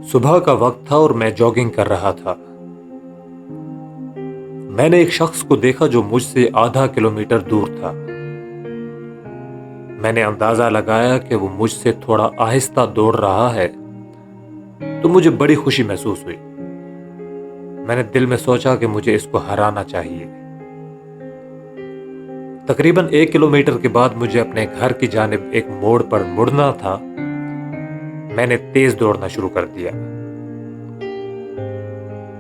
صبح کا وقت تھا اور میں جاگنگ کر رہا تھا۔ میں نے ایک شخص کو دیکھا جو مجھ سے آدھا کلومیٹر دور تھا۔ میں نے اندازہ لگایا کہ وہ مجھ سے تھوڑا آہستہ دوڑ رہا ہے تو مجھے بڑی خوشی محسوس ہوئی۔ میں نے دل میں سوچا کہ مجھے اس کو ہرانا چاہیے۔ تقریباً 1 کلومیٹر کے بعد مجھے اپنے گھر کی جانب ایک موڑ پر مڑنا تھا۔ میں نے تیز دوڑنا شروع کر دیا۔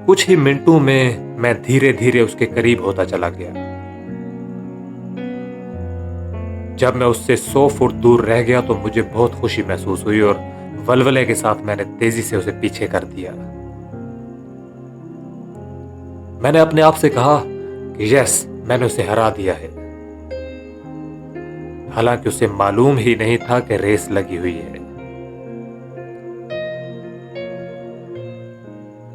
کچھ ہی منٹوں میں دھیرے دھیرے اس کے قریب ہوتا چلا گیا۔ جب میں اس سے 100 فٹ دور رہ گیا تو مجھے بہت خوشی محسوس ہوئی اور ولولے کے ساتھ میں نے تیزی سے اسے پیچھے کر دیا۔ میں نے اپنے آپ سے کہا کہ یس، میں نے اسے ہرا دیا ہے، حالانکہ اسے معلوم ہی نہیں تھا کہ ریس لگی ہوئی ہے۔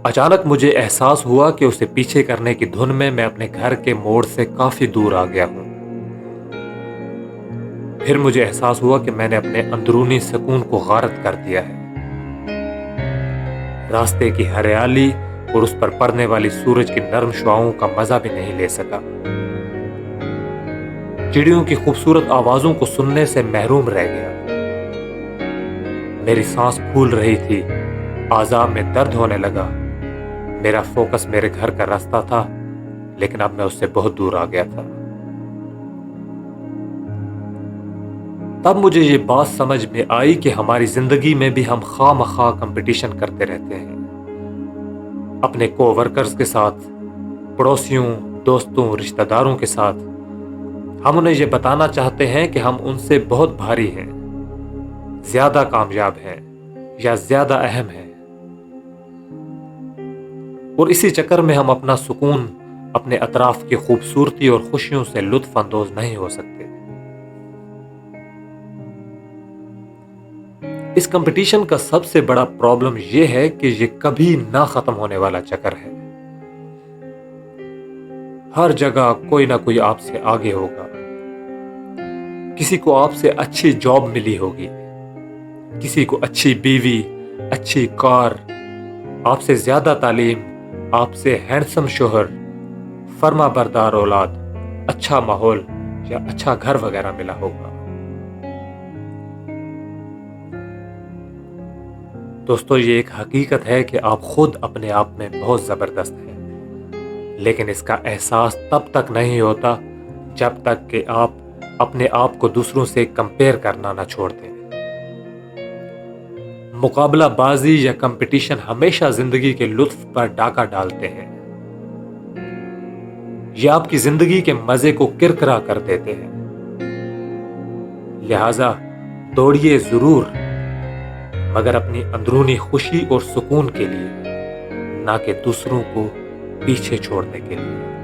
اچانک مجھے احساس ہوا کہ اسے پیچھے کرنے کی دھن میں اپنے گھر کے موڑ سے کافی دور آ گیا ہوں۔ پھر مجھے احساس ہوا کہ میں نے اپنے اندرونی سکون کو غارت کر دیا ہے۔ راستے کی ہریالی اور اس پر پڑنے والی سورج کی نرم شعاؤں کا مزہ بھی نہیں لے سکا۔ چڑیوں کی خوبصورت آوازوں کو سننے سے محروم رہ گیا۔ میری سانس پھول رہی تھی، اعضاء میں درد ہونے لگا۔ میرا فوکس میرے گھر کا راستہ تھا، لیکن اب میں اس سے بہت دور آ گیا تھا۔ تب مجھے یہ بات سمجھ میں آئی کہ ہماری زندگی میں بھی ہم خواہ مخواہ کمپٹیشن کرتے رہتے ہیں، اپنے کو ورکرز کے ساتھ، پڑوسیوں، دوستوں، رشتہ داروں کے ساتھ۔ ہم انہیں یہ بتانا چاہتے ہیں کہ ہم ان سے بہت بھاری ہیں، زیادہ کامیاب ہیں یا زیادہ اہم ہیں، اور اسی چکر میں ہم اپنا سکون، اپنے اطراف کی خوبصورتی اور خوشیوں سے لطف اندوز نہیں ہو سکتے۔ اس کمپٹیشن کا سب سے بڑا پرابلم یہ ہے کہ یہ کبھی نہ ختم ہونے والا چکر ہے۔ ہر جگہ کوئی نہ کوئی آپ سے آگے ہوگا، کسی کو آپ سے اچھی جاب ملی ہوگی، کسی کو اچھی بیوی، اچھی کار، آپ سے زیادہ تعلیم، آپ سے ہینڈسم شوہر، فرما بردار اولاد، اچھا ماحول یا اچھا گھر وغیرہ ملا ہوگا۔ دوستو، یہ ایک حقیقت ہے کہ آپ خود اپنے آپ میں بہت زبردست ہیں، لیکن اس کا احساس تب تک نہیں ہوتا جب تک کہ آپ اپنے آپ کو دوسروں سے کمپیئر کرنا نہ چھوڑ دیں۔ مقابلہ بازی یا کمپٹیشن ہمیشہ زندگی کے لطف پر ڈاکہ ڈالتے ہیں۔ یہ آپ کی زندگی کے مزے کو کرکرا کر دیتے ہیں۔ لہذا دوڑیے ضرور، مگر اپنی اندرونی خوشی اور سکون کے لیے، نہ کہ دوسروں کو پیچھے چھوڑنے کے لیے۔